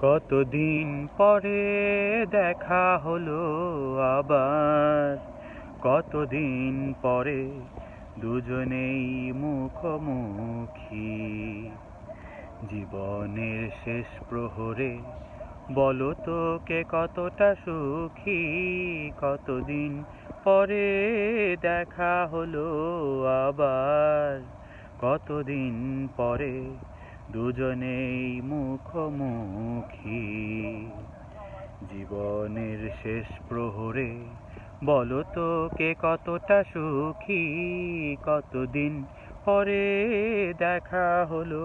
কতদিন পরে দেখা হলো আবার, কতদিন পরে দুজনেই মুখোমুখি। জীবনের শেষ প্রহরে বলো তো কে কতটা সুখী। কতদিন পরে দেখা হলো আবার, কতদিন পরে দুজনেই মুখোমুখি। জীবনের শেষ প্রহরে বলো তো কে কতটা সুখী। কতদিন পরে দেখা হলো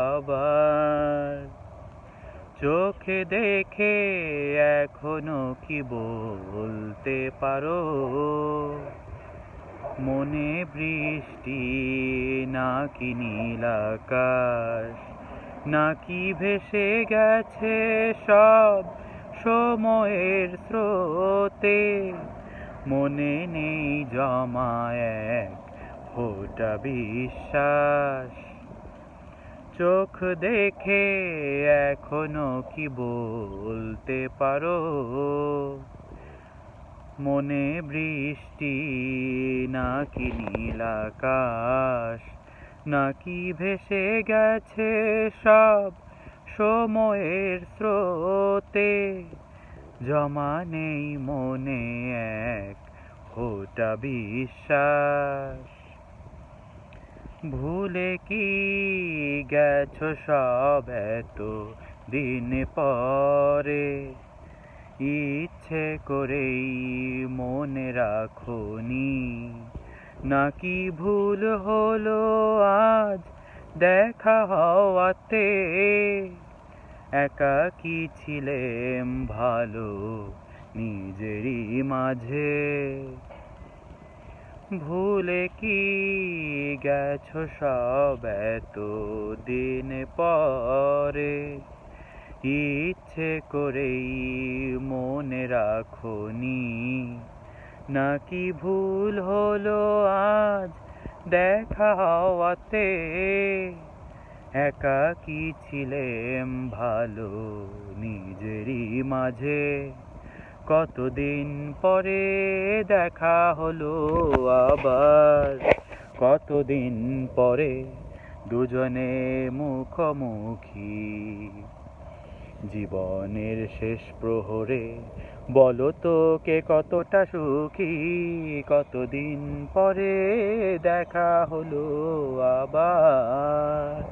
আবার, চোখে দেখে এখনো কি বলতে পারো? মনে বৃষ্টি নাকি নীল আকাশ, নাকি ভেসে গেছে সব সময়ের স্রোতে? মনে নেই জমা এক ফোঁটা বিশ্বাস, চোখ দেখে এখনো কি বলতে পারো? মনে বৃষ্টি নাকি নীল আকাশ, নাকি ভেসে গেছে সব সময়ের স্রোতে? জমা নেই মনে এক ফোঁটা বিশ্বাস। ভুলে কি গেছো সব এত দিন পরে? ইচ্ছে করেই মনে রাখোনি, নাকি ভুল হলো আজ দেখা হওয়াতে? একাকী ছিলেম ভালো নিজেরই মাঝে। ভুলে কি গেছো সব এত দিন পরে? ইচ্ছে করেই মনে রাখোনি, নাকি ভুল হলো আজ দেখা হওয়াতে? একাকী ছিলেম ভালো নিজেরই মাঝে। কতদিন পরে দেখা হলো আবার, কতদিন পরে দুজনে মুখোমুখি। জীবনের শেষ প্রহরে বলো তো কে কতটা সুখী। কতদিন পরে দেখা হলো আবার।